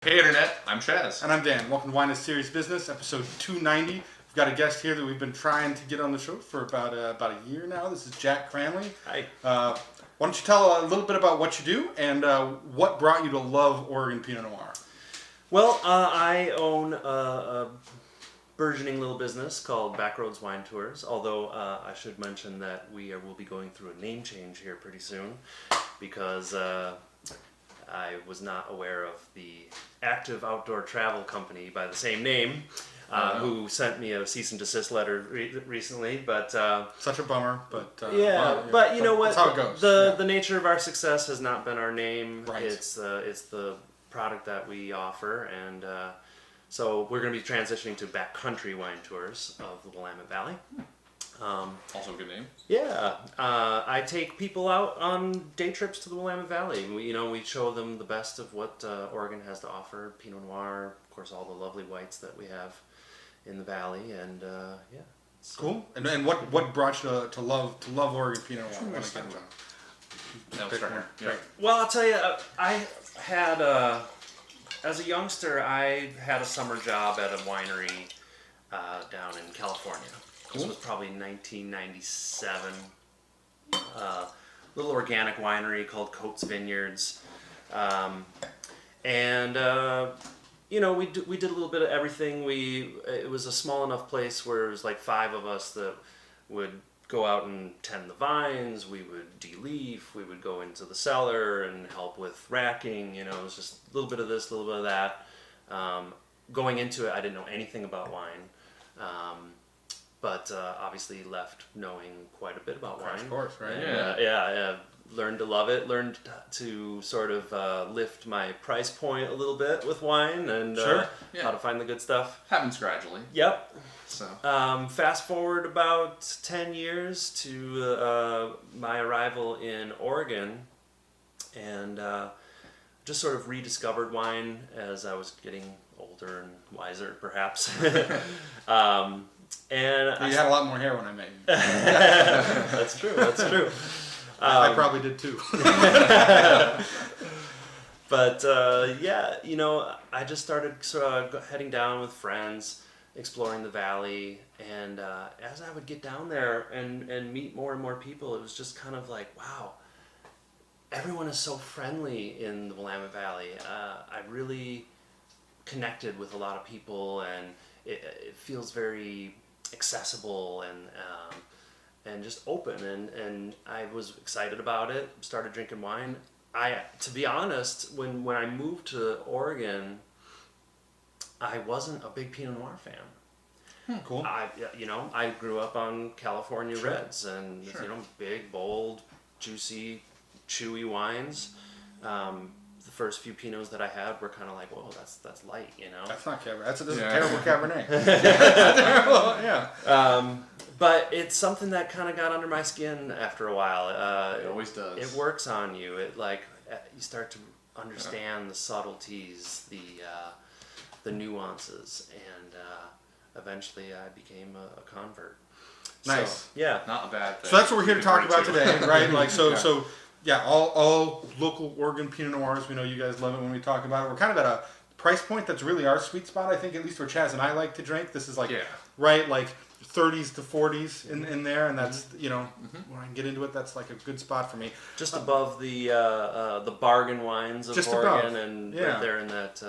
Hey Internet, I'm Chaz. And I'm Dan. Welcome to Wine is Serious Business, episode 290. We've got a guest here that we've been trying to get on the show for about a year now. This is Jack Cranley. Hi. Why don't you tell a little bit about what you do and what brought you to love Oregon Pinot Noir? Well, I own a burgeoning little business called Backroads Wine Tours, although I should mention that we will be going through a name change here pretty soon because I was not aware of the active outdoor travel company by the same name who sent me a cease and desist letter recently, but Such a bummer, but but you know what? That's how it goes. The nature of our success has not been our name. Right. It's the product that we offer, and so we're going to be transitioning to backcountry wine tours of the Willamette Valley. Also a good name. Yeah, I take people out on day trips to the Willamette Valley. We show them the best of what Oregon has to offer: Pinot Noir, of course, all the lovely whites that we have in the valley, and yeah. So. Cool. And what brought you to love Oregon Pinot Noir? Yeah. Well, I'll tell you, I had as a youngster, I had a summer job at a winery down in California. This was probably 1997. Little organic winery called Coates Vineyards, and we did a little bit of everything. It was a small enough place where it was like 5 of us that would go out and tend the vines. We would de-leaf. We would go into the cellar and help with racking. It was just a little bit of this, a little bit of that. Going into it, I didn't know anything about wine. But obviously left knowing quite a bit about wine. Of course, right? And, yeah. Learned to love it. Learned to sort of lift my price point a little bit with wine and how to find the good stuff. Happens gradually. Yep. So. Fast forward about 10 years to my arrival in Oregon, and just sort of rediscovered wine as I was getting older and wiser, perhaps. And you had a lot more hair when I met you. That's true. I probably did too. But I just started sort of heading down with friends, exploring the valley, and as I would get down there and meet more and more people, it was just kind of like, wow, everyone is so friendly in the Willamette Valley. I really connected with a lot of people, and it feels very accessible and just open, and I was excited about it. Started drinking wine. To be honest, when I moved to Oregon, I wasn't a big Pinot Noir fan. Cool. I grew up on California Reds and big, bold, juicy, chewy wines. The first few Pinots that I had were kind of like, whoa, that's light, That's not Cabernet. That's a terrible Cabernet. Yeah. But it's something that kind of got under my skin after a while. It always does. It works on you. You start to understand the subtleties, the nuances, and evenlocal I became a convert. Nice. So, yeah. Not a bad thing. So that's what we're here to talk about today, right? So all local Oregon Pinot Noirs. We know you guys love it when we talk about it. We're kind of at a price point that's really our sweet spot, I think, at least where Chaz and I like to drink. This is like 30s to 40s in there, and that's when I can get into it, that's like a good spot for me. Just above the bargain wines of just Oregon, above. And right there in that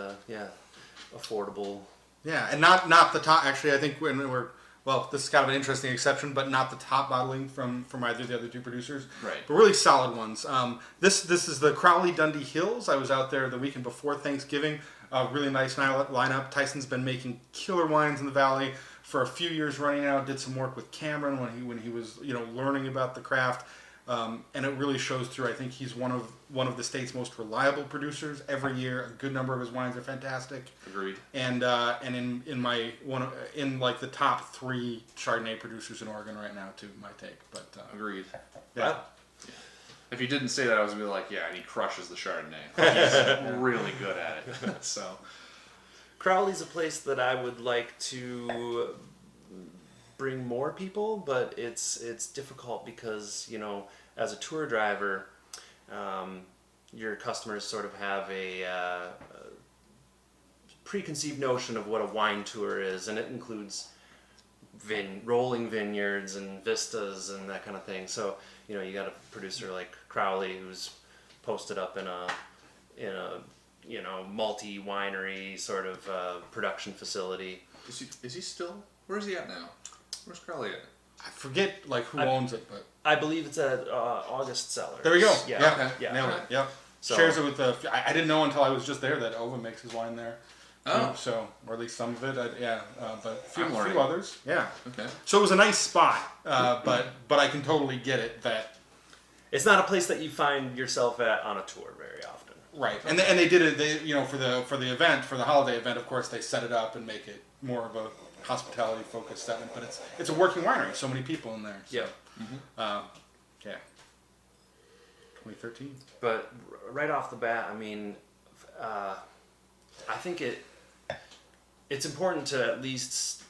affordable. Yeah, and not the top. Actually, I think when we're this is kind of an interesting exception, but not the top bottling from either of the other two producers. Right. But really solid ones. This is the Cranley Dundee Hills. I was out there the weekend before Thanksgiving. Really nice lineup. Tyson's been making killer wines in the valley for a few years running now. Did some work with Cameron when he was learning about the craft. And it really shows through. I think he's one of the state's most reliable producers. Every year, a good number of his wines are fantastic. Agreed. And in like the top 3 Chardonnay producers in Oregon right now, too. My take, but agreed. Yeah. If you didn't say that, I was gonna be like, yeah, and he crushes the Chardonnay. He's really good at it. So, Crowley's a place that I would like to bring more people, but it's difficult because as a tour driver, your customers sort of have a preconceived notion of what a wine tour is, and it includes rolling vineyards and vistas and that kind of thing. So you got a producer like Cranley who's posted up in a multi winery sort of production facility. Is he still? Where is he at now? Where's Cranley at? I forget who owns it, but I believe it's at August Cellars. there we go. Yeah. Okay. Yeah. Nailed it. Yep. So, Shares it with the. I didn't know until I was just there that Ova makes his wine there. Oh. So, or at least some of it. But a few I'm learning. others. Yeah. Okay. So it was a nice spot, but I can totally get it that. it's not a place that you find yourself at on a tour very often. Right, and they did it. They for the event, for the holiday event, of course, they set it up and make it more of a hospitality focused setting. But it's a working winery. So many people in there. So, Yeah. yeah. 2013. But right off the bat, I mean, I think it's important to at least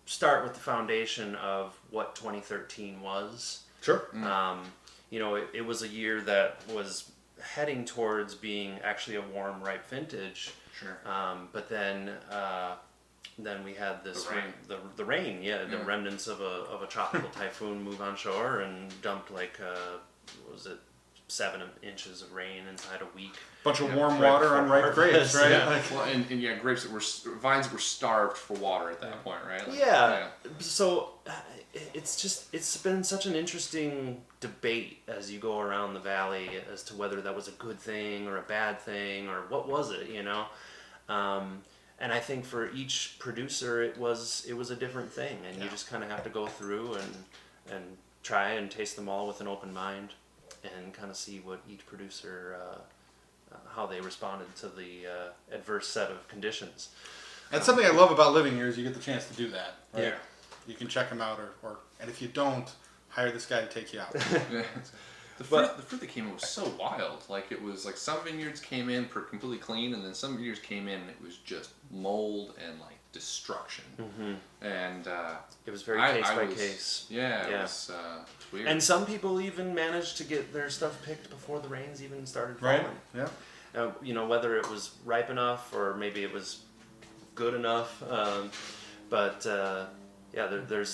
start with the foundation of what 2013 was. Sure. It was a year that was heading towards being actually a warm, ripe vintage. Sure. But then we had this The rain. the rain, the remnants of a tropical typhoon move on shore and dumped what was it, 7 inches of rain inside a week. Bunch of warm water on ripe grapes, right? Yeah. Like, Well, and grapes vines that were starved for water at that point, right? Like, Yeah. So it's been such an interesting debate as you go around the valley as to whether that was a good thing or a bad thing or what was it, and I think for each producer it was a different thing, and you just kind of have to go through and try and taste them all with an open mind and kind of see what each producer how they responded to the adverse set of conditions. that's something I love about living here is you get the chance to do that. Right? Yeah. You can check them out, or and if you don't, hire this guy to take you out. Yeah. The fruit that came in was so wild. Like it was like some vineyards came in completely clean, and then some vineyards came in and it was just mold and like destruction. Mm-hmm. And It was very case by case. Yeah, it was it's weird. And some people even managed to get their stuff picked before the rains even started falling. Right. Yeah. Whether it was ripe enough or maybe it was good enough. There's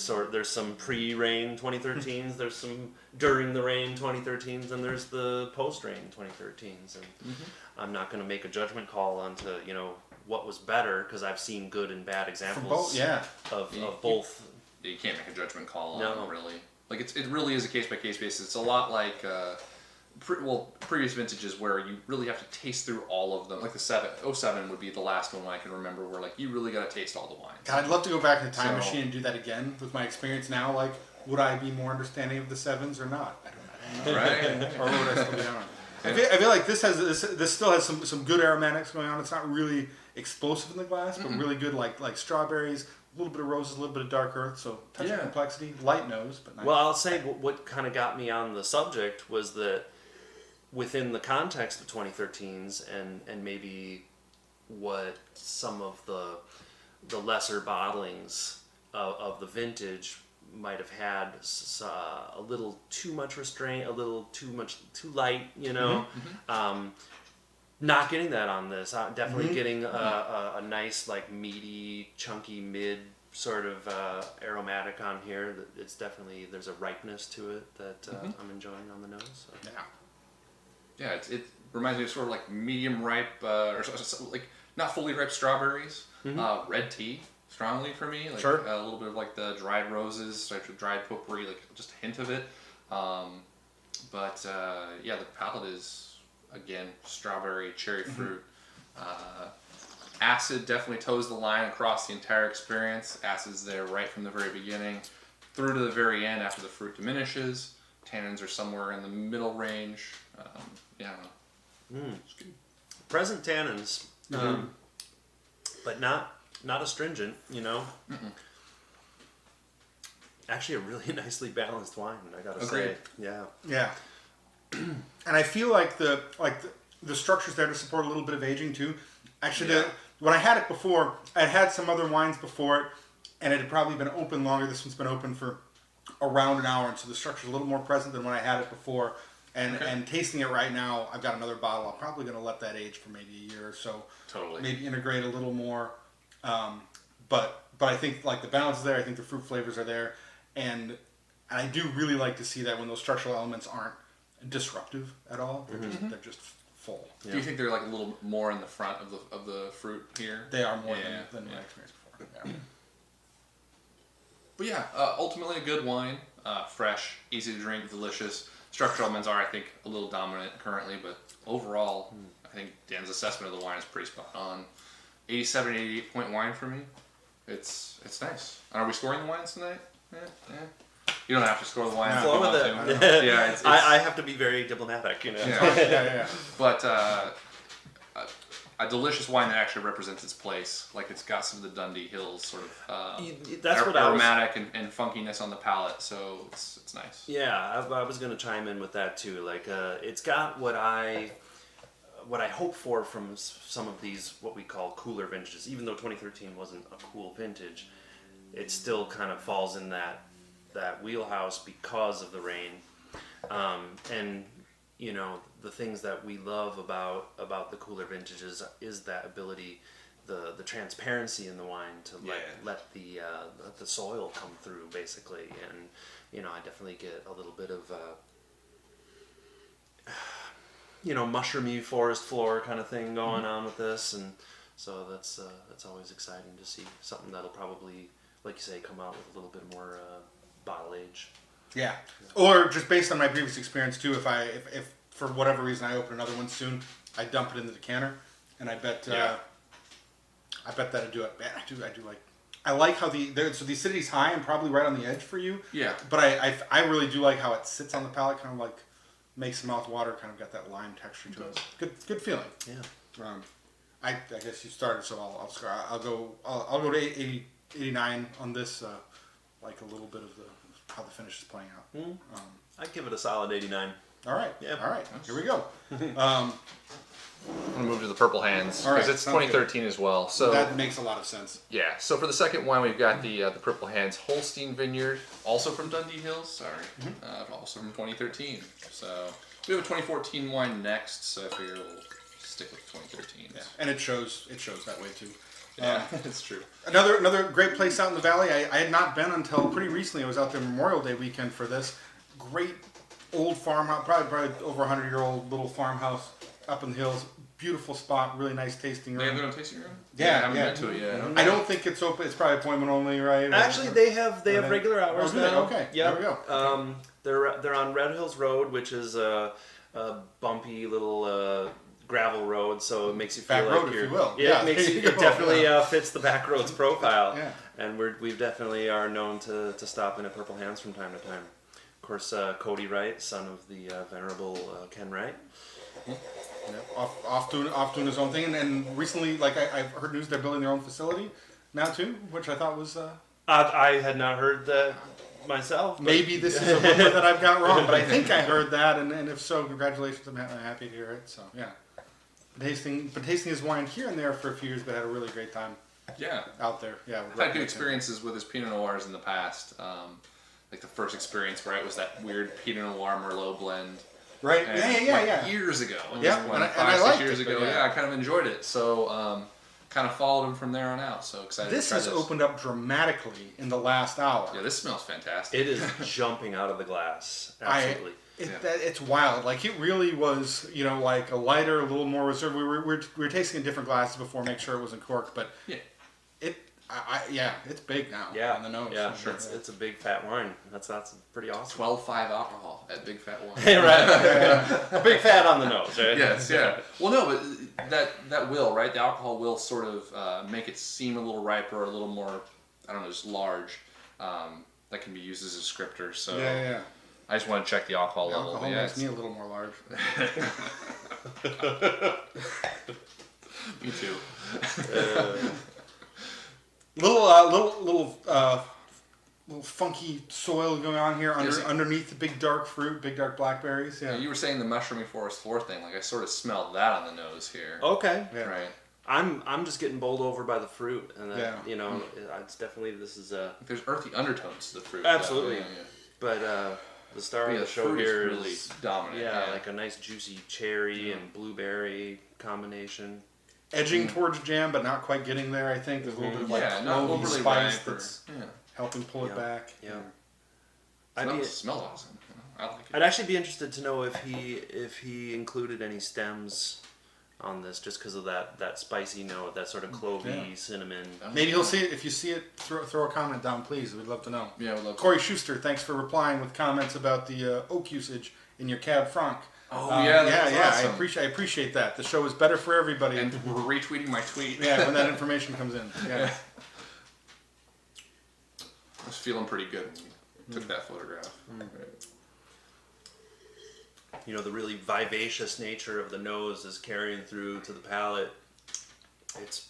some pre-rain 2013s, there's some during the rain 2013s, and there's the post-rain 2013s. And I'm not going to make a judgment call onto what was better because I've seen good and bad examples of both. You can't make a judgment call on No. it, really. Like it really is a case by case basis. It's a lot like previous vintages where you really have to taste through all of them. Like the 07 would be the last one I can remember where like you really got to taste all the wines. God, I'd love to go back in the time machine and do that again with my experience now. Like, would I be more understanding of the 7s or not? I don't know. Right? Or would I still be on it? I feel like this still has some good aromatics going on. It's not really explosive in the glass, but really good like strawberries, a little bit of roses, a little bit of dark earth. So touch of complexity, light nose, but nice. Well, I'll say what kind of got me on the subject was that within the context of 2013s and maybe what some of the lesser bottlings of the vintage might have had a little too much restraint, a little too light, not getting that on this. Definitely getting a nice like meaty, chunky mid sort of aromatic on here. It's definitely, there's a ripeness to it that I'm enjoying on the nose. So. Yeah, it reminds me of sort of like medium ripe, or like not fully ripe strawberries. Red tea, strongly for me. Like a little bit of like the dried roses, like dried potpourri, like just a hint of it. The palate is, again, strawberry, cherry fruit. Acid definitely toes the line across the entire experience. Acid's there right from the very beginning through to the very end after the fruit diminishes. Tannins are somewhere in the middle range. It's good. Present tannins, but not astringent, Actually, a really nicely balanced wine, I gotta say. Yeah. Yeah. And I feel like the structure's there to support a little bit of aging too. Actually, when I had it before, I'd had some other wines before it, and it had probably been open longer. This one's been open for around an hour, and so the structure's a little more present than when I had it before. And tasting it right now, I've got another bottle. I'm probably going to let that age for maybe a year or so. Totally. Maybe integrate a little more. But I think like the balance is there. I think the fruit flavors are there, and I do really like to see that when those structural elements aren't disruptive at all. They're just full. Yeah. Do you think they're like a little more in the front of the fruit here? They are more than my experience before. Yeah. But yeah, ultimately a good wine. Fresh, easy to drink, delicious. Structural elements are, I think, a little dominant currently, but overall, I think Dan's assessment of the wine is pretty spot on. 87, 88 point wine for me. It's nice. Are we scoring the wines tonight? Yeah. You don't have to score the wine. Flow with it. Yeah, I have to be very diplomatic, you know. Yeah. But a delicious wine that actually represents its place. Like it's got some of the Dundee Hills sort of that's what aromatic and funkiness on the palate, so it's nice. Yeah, I was going to chime in with that too. Like it's got what I hope for from some of these what we call cooler vintages. Even though 2013 wasn't a cool vintage, it still kind of falls in that wheelhouse because of the rain. And you know, the things that we love about the cooler vintages is that ability, the transparency in the wine to let the soil come through basically. And you know, I definitely get a little bit of mushroomy forest floor kind of thing going on with this, and so that's always exciting to see something that'll probably, like you say, come out with a little bit more bottle age. Yeah, or just based on my previous experience too, if for whatever reason I open another one soon, I dump it in the decanter, and I bet that'd do it. I do like. I like how so the acidity's high and probably right on the edge for you. Yeah. But I really do like how it sits on the palate, kind of like makes the mouth water, kind of got that lime texture to it. Good feeling. Yeah. I guess you started, so I'll go to 80, 89 on this. Like a little bit of how the finish is playing out. I'd give it a solid 89. All right. Yeah. All right. Here we go. I'm gonna move to the Purple Hands because right, it's 2013 as well. So that makes a lot of sense. Yeah. So for the second wine, we've got the Purple Hands Holstein Vineyard, also from Dundee Hills. Sorry, also from 2013. So we have a 2014 wine next. So I figure we'll stick with 2013. Yeah, and it shows that way too. Yeah, it's true. Another great place out in the valley. I had not been until pretty recently. I was out there Memorial Day weekend for this. Great old farmhouse, probably over 100-year-old little farmhouse up in the hills. Beautiful spot, really nice tasting room. They have their own tasting room? Yeah, I haven't been to it yet. I don't think it's open. It's probably appointment only, right? Actually, they have regular hours now. Okay, yeah. There we go. They're on Red Hills Road, which is a bumpy little gravel road, so it makes you feel back like road, you're. if you will. Yeah, it definitely fits the back roads profile. Yeah. And we definitely are known to stop in at Purple Hands from time to time. Of course, Cody Wright, son of the venerable Ken Wright. Yeah, off doing his own thing, and recently, like I've heard news they're building their own facility now too, which I thought was. I had not heard that myself. Maybe this is a rumor that I've got wrong, but I think I heard that, and if so, congratulations! I'm happy to hear it. So yeah, tasting his wine here and there for a few years, but had a really great time. Yeah, out there. Yeah, I've had good experiences with his Pinot Noirs in the past. Like the first experience, right, was that weird Pinot Noir Merlot blend. Right. And Yeah. Years ago. Yeah. And I liked 6 years ago. Yeah, I kind of enjoyed it. So, kind of followed him from there on out. So excited. This to try has opened up dramatically in the last hour. Yeah, this smells fantastic. It is jumping out of the glass. Absolutely. It's wild. Like it really was, like a lighter, a little more reserved. We were tasting in different glasses before, make sure it wasn't corked. But yeah, it's big now. Yeah, on the nose. Yeah, it's a big fat wine. That's pretty awesome. 12.5 alcohol at big fat wine. Right. Big fat on the nose, right? Yes, yeah. Well, no, but that will, right? The alcohol will sort of make it seem a little riper, a little more, I don't know, just large. That can be used as a descriptor. So yeah. I just want to check the alcohol level. Alcohol makes me a little more large. Me too. Little funky soil going on here underneath the big dark fruit, big dark blackberries. Yeah. You were saying the mushroomy forest floor thing. Like I sort of smelled that on the nose here. Okay. Yeah. Right. I'm just getting bowled over by the fruit, and it's definitely There's earthy undertones to the fruit. Absolutely. Yeah. But The star of Yeah, the show fruit is here really is dominant. yeah, like a nice juicy cherry Yeah. and blueberry combination. Edging towards jam, but not quite getting there. I think there's a little bit of like Yeah, not clovey overly spice ripe. that's helping pull it back. Yeah. Smells awesome. I like it. I'd actually be interested to know if he included any stems on this, just because of that spicy note, that sort of clovey cinnamon. Maybe he'll see it. If you see it, throw a comment down, please. We'd love to know. Yeah, we'd love to. Corey Schuster, thanks for replying with comments about the oak usage in your Cab Franc. Oh yeah, I awesome. appreciate that. The show is better for everybody. And we're retweeting my tweet. Yeah, when that information comes in. Yeah. I was feeling pretty good when you took that photograph. You know, the really vivacious nature of the nose is carrying through to the palate. It's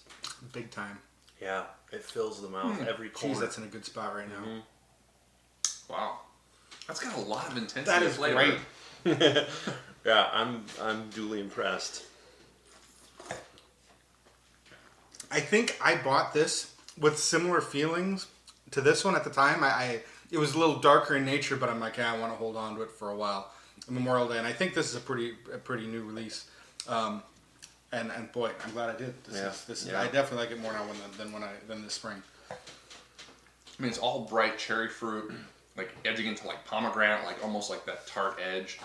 Big time. yeah, it fills the mouth every corner. Jeez, that's in a good spot right now. Wow, that's got a lot of intensity. That of is flavor. great. Yeah, I'm duly impressed. I think I bought this with similar feelings to this one at the time. It was a little darker in nature, but I'm like, I want to hold on to it for a while. Memorial Day, and I think this is a pretty new release. And boy, I'm glad I did. I definitely like it more now than this spring. I mean, it's all bright cherry fruit, like edging into like pomegranate, like almost like that tart edge.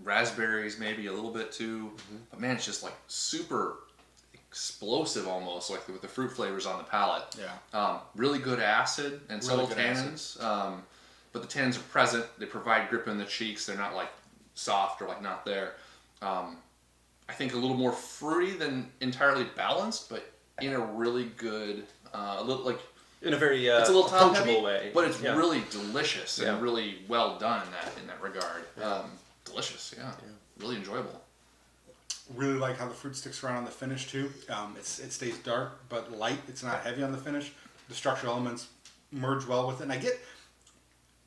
Raspberries maybe a little bit too, but man, it's just like super explosive almost, like with the fruit flavors on the palate. Yeah. Really good acid and subtle good tannins. But the tannins are present. They provide grip in the cheeks. They're not like soft or like not there. I think a little more fruity than entirely balanced, but in a really good, a little like In a very it's a little top approachable heavy, way. but it's really delicious and Yeah. really well done in that regard. Delicious, really enjoyable. Really like how the fruit sticks around on the finish too. It stays dark but light. It's not heavy on the finish. The structural elements merge well with it. And I get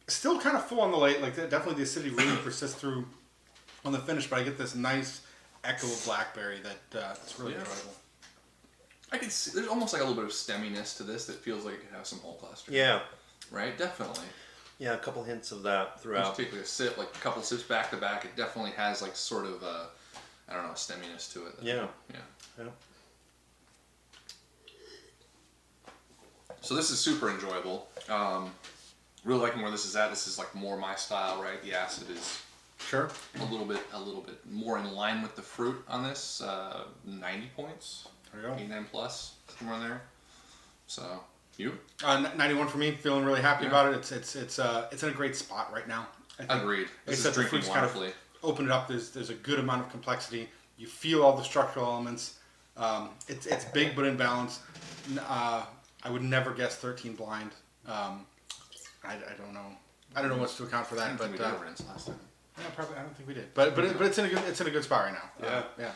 still kind of full on the late. Like definitely the acidity really persists through on the finish, but I get this nice echo of blackberry that's really enjoyable. I can see there's almost like a little bit of stemminess to this that feels like it could have some whole cluster. Yeah. Right? Definitely. Yeah, a couple hints of that You throughout. take like a sip, like a couple sips back to back, it definitely has like sort of I don't know, stemminess to it. Yeah. Yeah. So this is super enjoyable. Really liking where this is at. This is like more my style, right? The acid is Sure. a little bit more in line with the fruit on this. 90 points, There you go. 89 plus, somewhere in there. So you 91 for me. Feeling really happy Yeah. about it. It's in a great spot right now. I think. agreed. This Except is the drinking fruit's kind of wonderfully. open it up. There's a good amount of complexity. You feel all the structural elements. It's big but in balance. I would never guess 13 blind. I don't know. I don't know what's to account for I that, don't but think we did rinse last time. yeah, probably I don't think we did. But it's in a good spot right now. Yeah.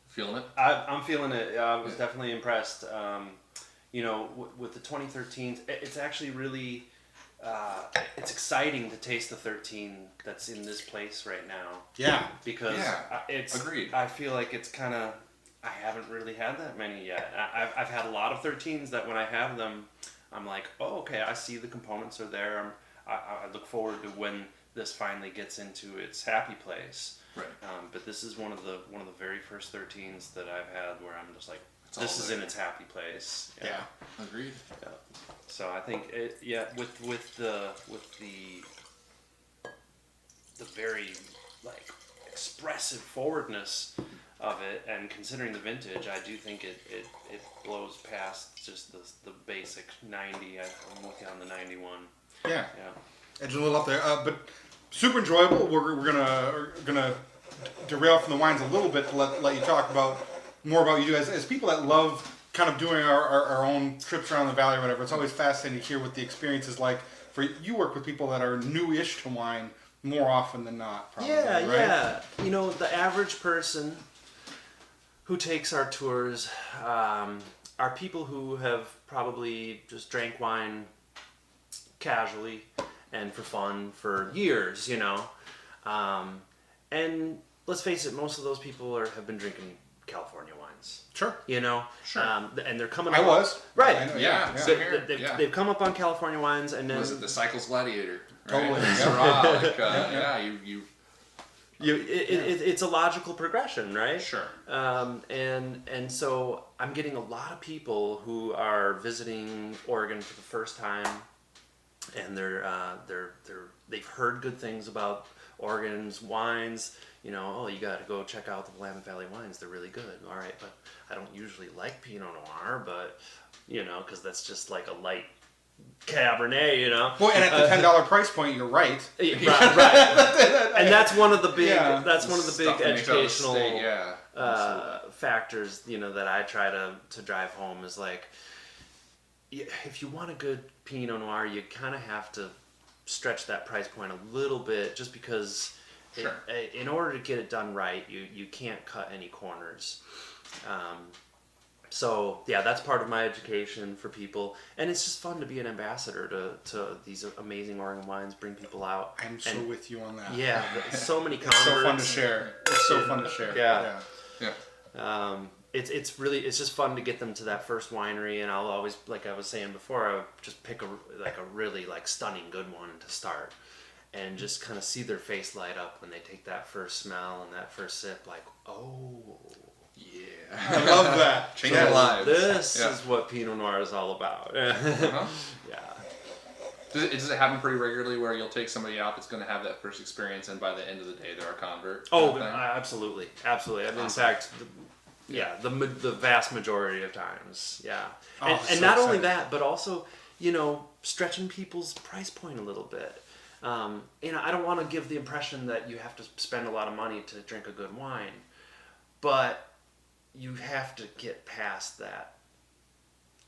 Feeling it? I'm feeling it. I was definitely impressed. With the 2013, it's actually really, it's exciting to taste the 13 that's in this place right now. Yeah. Because it's, agreed. I feel like it's kind of, I haven't really had that many yet. I've had a lot of 13s that when I have them, I'm like, oh, okay, I see the components are there. I look forward to when this finally gets into its happy place. Right. But this is one of the very first 13s that I've had where I'm just like, It's all this is there. in its happy place. Yeah. Agreed. Yeah. So I think with the very like expressive forwardness of it, and considering the vintage, I do think it blows past just the basic 90. I'm with you on the 91. Yeah. Yeah. Edging a little up there, but super enjoyable. We're gonna derail from the wines a little bit to let you talk about more about you as people that love kind of doing our own trips around the valley or whatever. It's always fascinating to hear what the experience is like. For you work with people that are newish to wine more often than not. Probably, right? Yeah. The average person who takes our tours are people who have probably just drank wine casually and for fun for years, and let's face it, most of those people have been drinking California wines. Sure. Sure. And they're coming. I was right. I know, Yeah. They've come up on California wines, and then Was it the Cycles Gladiator? Totally. Right? Syrah, like, you it's a logical progression, right? Sure. And so I'm getting a lot of people who are visiting Oregon for the first time, and they've heard good things about Oregon's wines. You know, oh, you got to go check out the Willamette Valley wines. They're really good. All right, but I don't usually like Pinot Noir, but you know, because that's just like a light Cabernet, you know. Well, and at the $10 price point, you're right. Right. And that's one of the big stuff educational factors, factors, you know, that I try to drive home is like, if you want a good Pinot Noir, you kind of have to stretch that price point a little bit, just because in order to get it done right, you can't cut any corners. So yeah, that's part of my education for people, and it's just fun to be an ambassador to these amazing Oregon wines, bring people out. I'm so with you on that. Yeah, so many converts. It's so fun to share. It's so fun to share. Yeah. It's just fun to get them to that first winery, and I'll always, like I was saying before, I would just pick a really like stunning good one to start, and just kind of see their face light up when they take that first smell and that first sip, like, oh. Yeah, I love that. Changing lives. This is what Pinot Noir is all about. Uh-huh. Yeah. Does it happen pretty regularly where you'll take somebody out that's going to have that first experience, and by the end of the day they're a convert? Oh, absolutely. I mean, in fact, the vast majority of times, yeah. And so not only exciting. that, but also, you know, stretching people's price point a little bit. You know, I don't want to give the impression that you have to spend a lot of money to drink a good wine, but you have to get past that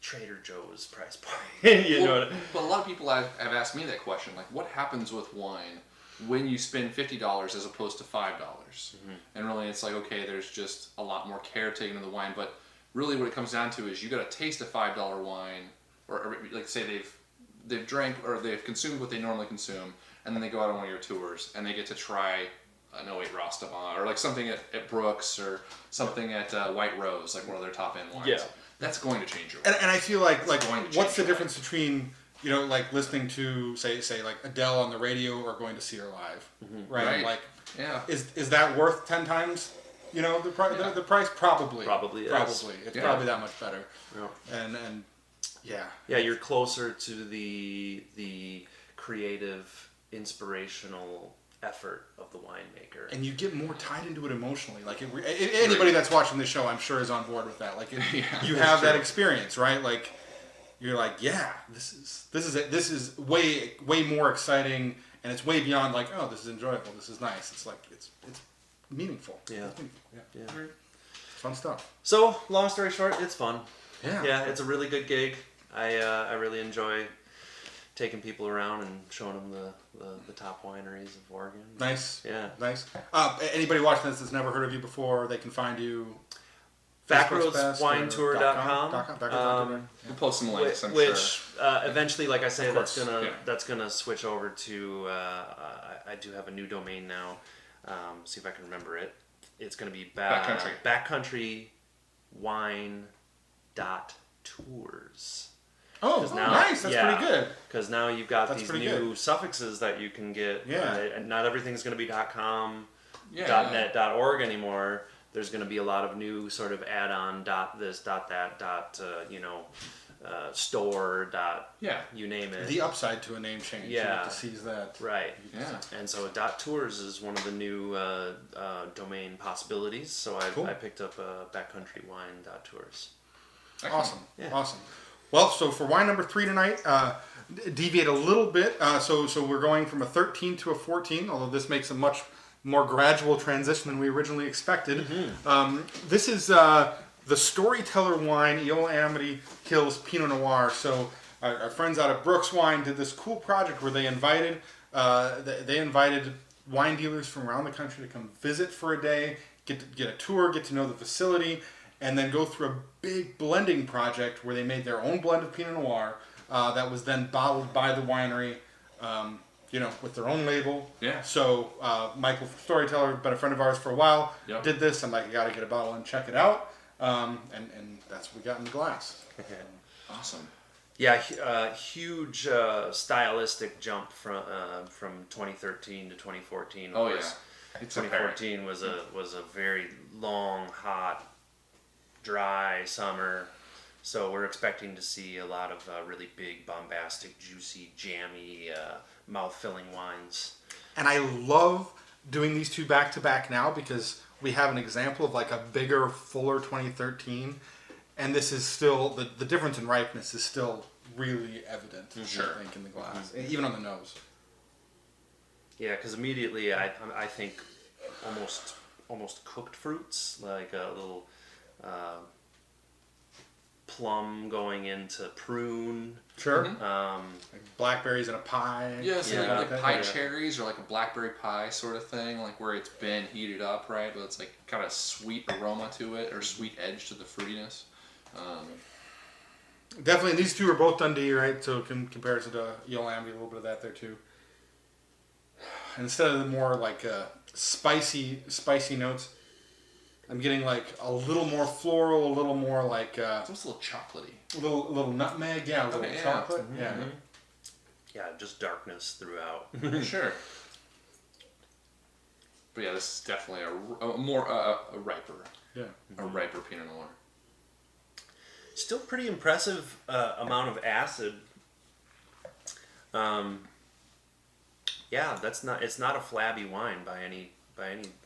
Trader Joe's price point. Know. But a lot of people have asked me that question, like, what happens with wine when you spend $50 as opposed to $5? Mm-hmm. And really, it's like, okay, there's just a lot more care taken in the wine, but really what it comes down to is you got to taste a $5 wine, or like say they've drank or they've consumed what they normally consume, and then they go out on one of your tours and they get to try an 08 Rostava, or like something at Brooks, or something at White Rose, like one of their top end wines. Yeah. That's going to change your life. And I feel like what's the difference between, you know, like listening to say like Adele on the radio or going to see her live, right? Like, is that worth 10 times, you know, the price? The price probably it's probably that much better. Yeah. And you're closer to the creative, inspirational effort of the winemaker, and you get more tied into it emotionally. Like anybody that's watching this show, I'm sure, is on board with that. Like you have that experience, right? Like you're like, yeah, this is it. This is way more exciting, and it's way beyond like, oh, this is enjoyable, this is nice. It's like it's meaningful. Yeah. It's meaningful. Yeah. Fun stuff. So long story short, it's fun. Yeah. It's a really good gig. I really enjoy taking people around and showing them the top wineries of Oregon. Nice. Yeah. Nice. Anybody watching this that's never heard of you before, they can find you. BackroadsWineTour.com. We'll post some links, I'm which sure. Eventually, like I say, that's gonna switch over to. I do have a new domain now. See if I can remember it. It's gonna be backcountrywine.tours. Oh, nice. That's pretty good. Because now you've got these new suffixes that you can get. Yeah. And not everything's going to be .com, .net, .org anymore. There's going to be a lot of new sort of add-on .this, .that, store, you name it. The upside to a name change. Yeah. You have to seize that. Right. Yeah. And so .tours is one of the new domain possibilities. So I picked up backcountrywine.tours. Awesome. Yeah. Awesome. Well, so for wine number 3 tonight, deviate a little bit. So we're going from a 13 to a 14, although this makes a much more gradual transition than we originally expected. Mm-hmm. This is the Storyteller wine, Eola Amity Hills Pinot Noir. So our friends out of Brooks Wine did this cool project where they invited wine dealers from around the country to come visit for a day, get a tour, get to know the facility, and then go through a big blending project where they made their own blend of Pinot Noir that was then bottled by the winery, with their own label. Yeah. So Michael, Storyteller, been a friend of ours for a while, did this. I'm like, you got to get a bottle and check it out. And that's what we got in the glass. Awesome. Yeah, huge stylistic jump from 2013 to 2014. Oh yeah, it's 2014 was a very long, hot, dry summer. So we're expecting to see a lot of really big, bombastic, juicy, jammy, mouth-filling wines. And I love doing these two back to back now because we have an example of like a bigger, fuller 2013, and this is still the difference in ripeness is still really evident. Sure. I think in the glass, even on the nose. Yeah, because immediately I think almost cooked fruits, like a little plum going into prune. Sure. Um, Like blackberries in a pie. Yeah, so Yeah. like pie cherries or like a blackberry pie sort of thing, like where it's been heated up, right? But it's like kind of sweet aroma to it or sweet edge to the fruitiness. Definitely, these two are both Dundee, right? So in comparison to Yolambi, a little bit of that there too. And instead of the more like spicy notes, I'm getting like a little more floral, a little more like It's almost a little chocolatey. a little nutmeg, yeah, a little Okay, yeah. chocolate, yeah. yeah, just darkness throughout. Sure. But yeah, this is definitely a more a riper, Yeah. a riper Pinot Noir. Still pretty impressive amount of acid. Yeah, it's not a flabby wine by any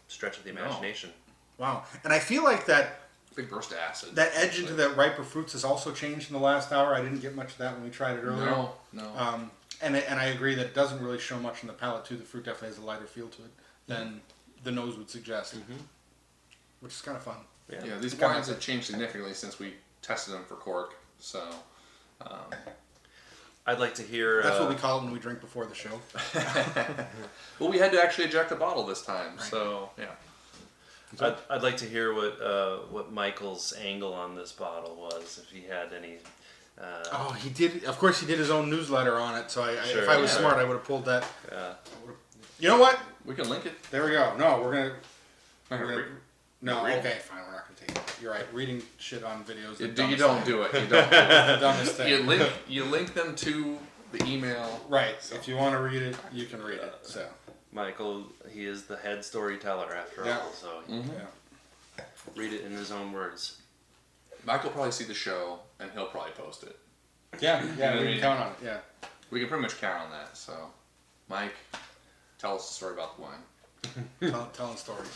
stretch of the imagination. Wow. And I feel like that Big burst of acid. edge into that riper fruits has also changed in the last hour. I didn't get much of that when we tried it earlier. No. And I agree that it doesn't really show much in the palate too. The fruit definitely has a lighter feel to it than the nose would suggest, which is kind of fun. Yeah, these wines have changed significantly since we tested them for cork. So, I'd like to hear. That's what we call it when we drink before the show. well, we had to actually eject the bottle this time. So yeah. I'd like to hear what Michael's angle on this bottle was, if he had any. Oh, he did. Of course, he did his own newsletter on it. So Sure, if I was yeah. smart, I would have pulled that. Yeah. You know what? We can link it. There we go. No, we're gonna. We're gonna No, read it. okay, fine. We're not gonna take it. You're right. Reading shit on videos. You don't do it. You don't. Do it. The dumbest thing. You link them to the email. Right. If you want to read it, you can read it. So. Michael, he is the head storyteller after Yeah. all, so Yeah. read it in his own words. Mike will probably see the show and he'll probably post it. Yeah. You know We what I can mean? count on it. Yeah. We can pretty much count on that. So, Mike, tell us the story about the wine. Telling stories.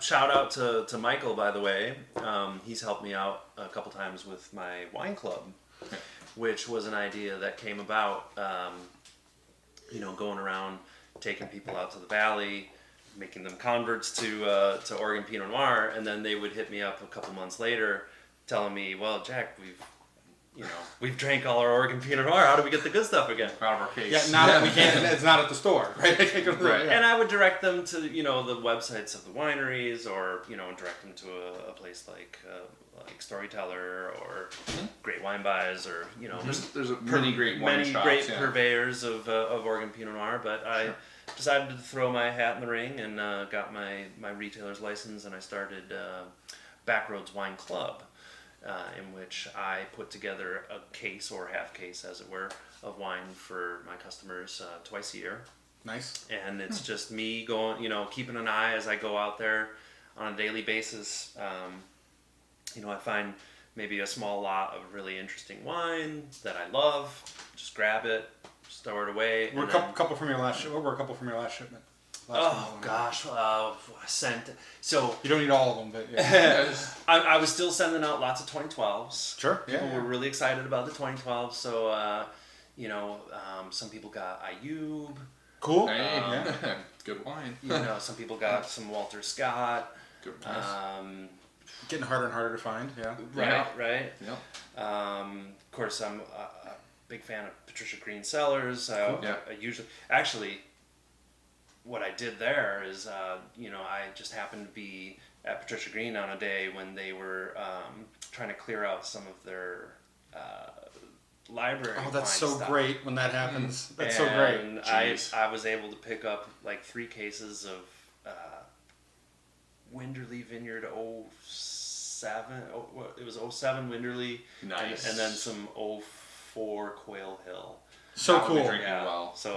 Shout out to Michael, by the way. He's helped me out a couple times with my wine club, which was an idea that came about, going around, taking people out to the valley, making them converts to Oregon Pinot Noir, and then they would hit me up a couple months later, telling me, "Well, Jack, we've drank all our Oregon Pinot Noir. How do we get the good stuff again?" Out of our case. Yeah. We can't. It's not at the store, right? Right. And I would direct them to the websites of the wineries, or direct them to a place like Storyteller or Great Wine Buys, or There's many great wine shops. great Yeah. purveyors of Oregon Pinot Noir. But I decided to throw my hat in the ring and got my retailer's license, and I started Backroads Wine Club, in which I put together a case or half case, as it were, of wine for my customers twice a year. Nice. And it's just me going, keeping an eye as I go out there on a daily basis. I find maybe a small lot of really interesting wine that I love, just grab it, store it away. We're a couple from your last shipment. Oh gosh, sent. So You don't need all of them, but yeah. I was still sending out lots of 2012s. Sure. People were really excited about the 2012s. So some people got Ayub. Cool. Hey, good wine. Some people got some Walter Scott. Good price. Getting harder and harder to find. Yeah. Right. Yep. Of course, I'm a big fan of Patricia Green Cellars. Yeah. I usually, actually, what I did there is, I just happened to be at Patricia Green on a day when they were trying to clear out some of their library. Oh, that's so wine stock. great when that happens. That's so And great. I was able to pick up like 3 cases of Winderly Vineyard 07. It was 07 Winderly. Nice. And then some before Quail Hill. So That would be cool. drinking well. So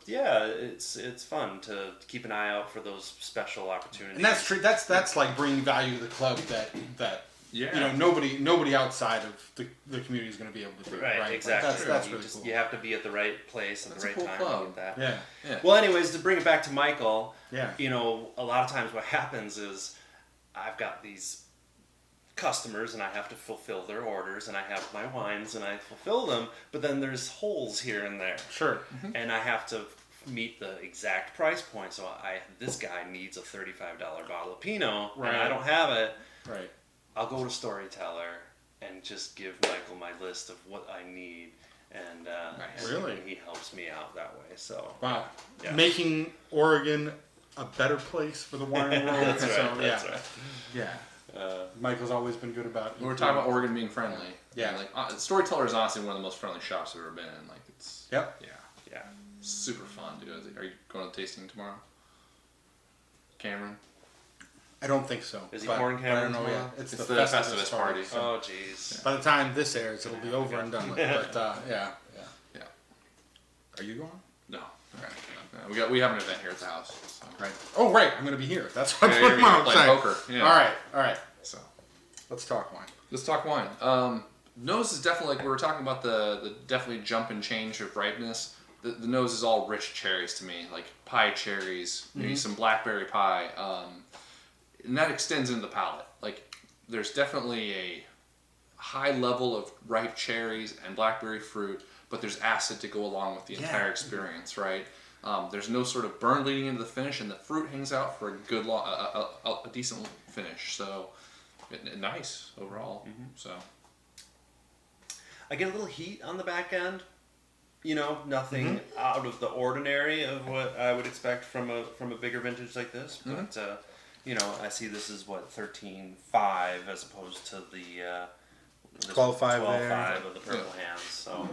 Yeah. it's fun to keep an eye out for those special opportunities. And that's true. That's like bringing value to the club that Yeah. nobody outside of the community is going to be able to do. Right, exactly. That's you really just cool. you have to be at the right place at That's the a right cool time club. to get that. Yeah. Well, anyways, to bring it back to Michael, Yeah. a lot of times what happens is I've got these customers and I have to fulfill their orders and I have my wines and I fulfill them, but then there's holes here and there. Sure. And I have to meet the exact price point. So this guy needs a $35 bottle of Pinot and I Right. don't have it. Right. I'll go to Storyteller and just give Michael my list of what I need, and Nice. Really? and he helps me out that way. So Wow. Yeah. Making Oregon a better place for the wine world. that's right. So, That's yeah. right. Yeah. Michael's always been good about. We were talking about Oregon being friendly. Yeah. And, like Storyteller is honestly one of the most friendly shops I've ever been in. Like it's. Yep. Yeah. Yeah. Super fun to go. Are you going to tasting tomorrow? Cameron. I don't think so. Is he but pouring I Cameron don't know tomorrow? yet. It's It's the the Festivus Festivus party. party. So Oh, jeez. by the time this airs, it'll be over and done with. But yeah. Yeah. Are you going? No. Okay. We have an event here at the house. So. Right. Oh, right. I'm going to be here. That's what Yeah, you're I'm gonna play saying. poker. Yeah. All right. So Let's talk wine. let's talk wine. Nose is definitely like we were talking about the definitely jump and change of ripeness. The nose is all rich cherries to me, like pie cherries, maybe some blackberry pie, and that extends into the palate. Like there's definitely a high level of ripe cherries and blackberry fruit, but there's acid to go along with the entire experience, right? There's no sort of burn leading into the finish, and the fruit hangs out for a good, a decent finish. So nice overall. So I get a little heat on the back end. Nothing out of the ordinary of what I would expect from a bigger vintage like this. But I see this is 13.5 as opposed to the 12.5 there. 12.5 of the Purple Hands. So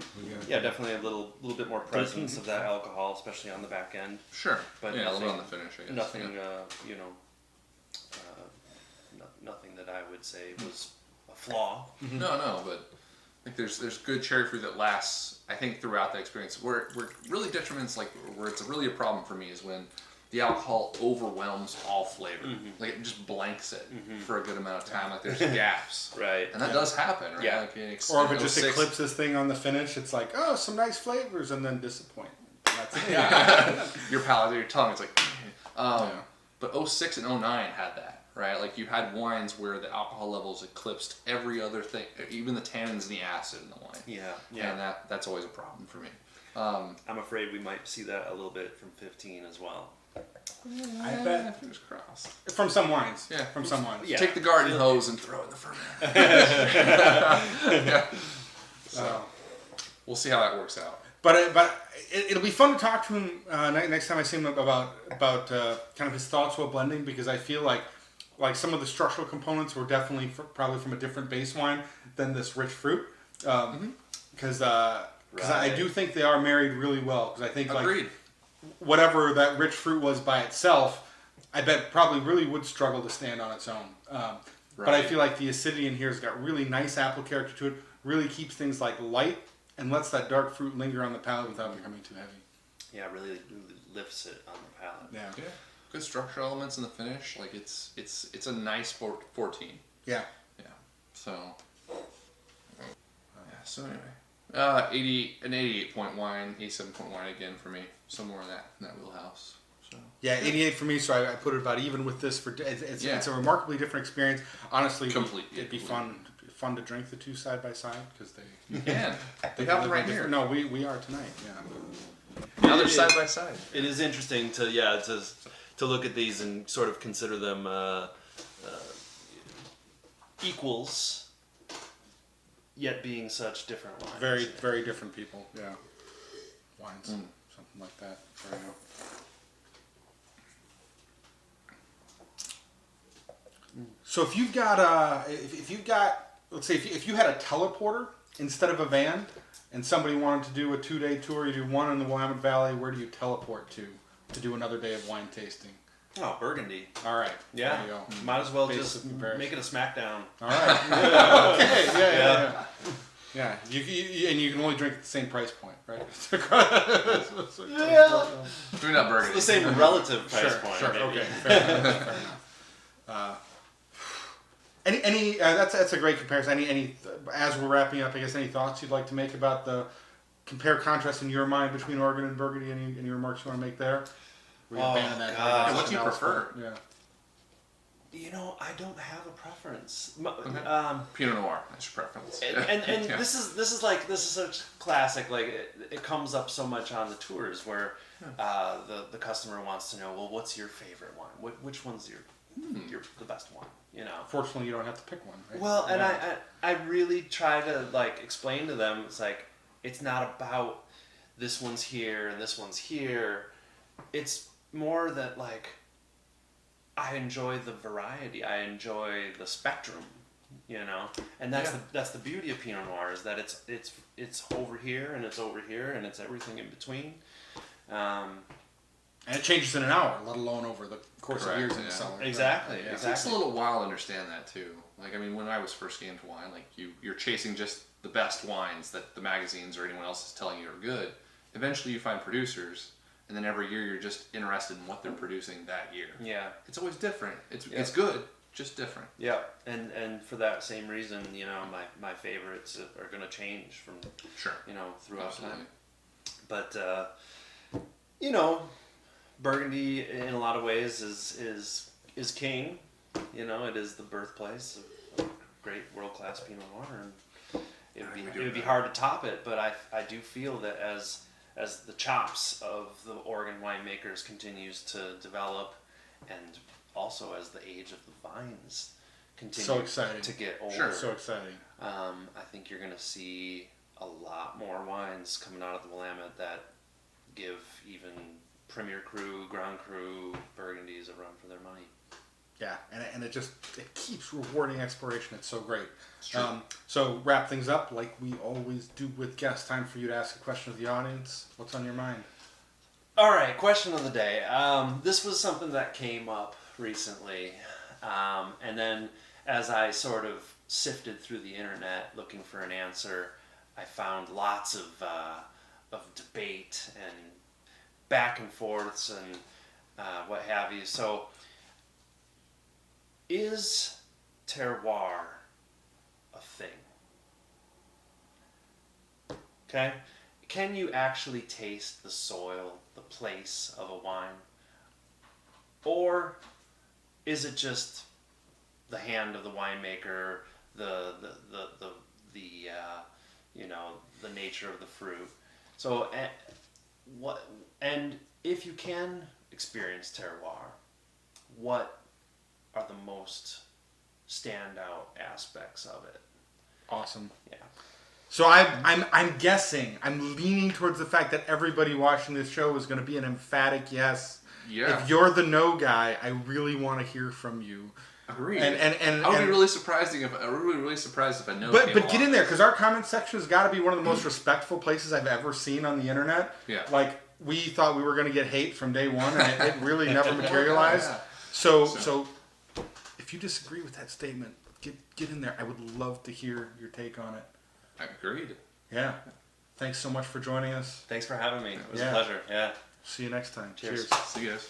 definitely a little bit more presence of that alcohol, especially on the back end. sure, But yeah, a little nothing- on the finish. I guess. Nothing, Yeah. nothing that I would say was a flaw. No, but like there's good cherry fruit that lasts. I think throughout the experience, where really detriments like where it's really a problem for me is when the alcohol overwhelms all flavor. Like it just blanks it for a good amount of time. Like there's gaps, Right. and that does happen, right? Yeah. Like Or if it just 06 eclipses thing on the finish, it's like, oh, some nice flavors, and then disappoint. And that's it. your palate, your tongue, it's like. Yeah. But 06 and 09 had that, right? Like you had wines where the alcohol levels eclipsed every other thing, even the tannins and the acid in the wine. Yeah. And that's always a problem for me. I'm afraid we might see that a little bit from 15 as well. I bet. Fingers crossed. From some wines. Yeah. From some wines. Yeah. Take the garden hose and throw it in the ferment. So we'll see how that works out. But it'll be fun to talk to him next time I see him about kind of his thoughts while blending, because I feel like some of the structural components were definitely probably from a different base wine than this rich fruit. Because I do think they are married really well. Because I think Agreed. Whatever that rich fruit was by itself, I bet probably really would struggle to stand on its own. But I feel like the acidity in here has got really nice apple character to it. Really keeps things like light and lets that dark fruit linger on the palate without becoming too heavy. Yeah, really lifts it on the palate. Yeah. Good structural elements in the finish. Like it's a nice 14. Yeah. Yeah. So. Yeah. So anyway, 88 point wine, 87 point wine again for me, somewhere in that wheelhouse. So. Yeah, 88 for me, so I put it about even with this. It's a remarkably different experience. Honestly, it'd be fun to drink the two side by side because You can. They have them right here. No, we are tonight. Yeah. Now they're side by side. It is interesting to look at these and sort of consider them equals, yet being such different wines. Very, very different people. Yeah. Wines, something like that. Fair enough. So if you've got let's say if you had a teleporter instead of a van, and somebody wanted to do a 2-day tour, you do one in the Willamette Valley, where do you teleport to do another day of wine tasting? Oh, Burgundy. All right. Yeah. There you go. Might as well Basic just comparison. make it a smackdown. All right. Okay. Yeah. Yeah, and you can only drink at the same price point, right? Yeah. Maybe not Burgundy. It's the same relative price point. Sure. Maybe. Okay. Fair enough. That's a great comparison. Any as we're wrapping up, I guess any thoughts you'd like to make about the compare contrast in your mind between Oregon and Burgundy? Any remarks you want to make there? We abandon that. God. What do you prefer? Yeah. You know, I don't have a preference. Okay. Pinot Noir, that's your preference. And yeah. this is such classic. Like it comes up so much on the tours where the customer wants to know, well, what's your favorite wine? Which one's your the best one? You know. Fortunately, you don't have to pick one. Right? Well, and I really try to like explain to them. It's like it's not about this one's here and this one's here. It's more that like. I enjoy the variety. I enjoy the spectrum, you know, and that's the beauty of Pinot Noir is that it's over here and it's over here and it's everything in between. And it changes in an hour, let alone over the course of years in the cellar. Exactly. Yeah. It takes a little while to understand that too. Like I mean, when I was first getting into wine, like you're chasing just the best wines that the magazines or anyone else is telling you are good. Eventually, you find producers. And then every year you're just interested in what they're producing that year. Yeah. It's always different. It's good, just different. Yeah. And for that same reason, you know, my favorites are going to change from you know, throughout time. But you know, Burgundy in a lot of ways is king. You know, it is the birthplace of great world-class Pinot Noir and it would be hard to top it, but I do feel that as the chops of the Oregon winemakers continues to develop, and also as the age of the vines continue to get older. Sure, so exciting. I think you're going to see a lot more wines coming out of the Willamette that give even Premier Cru, Grand Cru, Burgundies a run for their money. Yeah, and it keeps rewarding exploration. It's so great. It's true. So wrap things up like we always do with guests. Time for you to ask a question of the audience. What's on your mind? All right, question of the day. This was something that came up recently, and then as I sort of sifted through the internet looking for an answer, I found lots of debate and back and forths and what have you. So. Is terroir a thing? Okay? Can you actually taste the soil, the place of a wine? Or is it just the hand of the winemaker, the you know, the nature of the fruit? So and if you can experience terroir, what are the most standout aspects of it? Awesome. Yeah. So I'm guessing, I'm leaning towards the fact that everybody watching this show is going to be an emphatic yes. Yeah. If you're the no guy, I really want to hear from you. Agreed. And I would be really surprised if I know. But get in there, because our comment section has got to be one of the most respectful places I've ever seen on the internet. Yeah. Like we thought we were going to get hate from day one, and it really never materialized. Yeah. So if you disagree with that statement, get in there. I would love to hear your take on it. I agreed. Yeah. Thanks so much for joining us. Thanks for having me. It was a pleasure. Yeah. See you next time. Cheers. See you guys.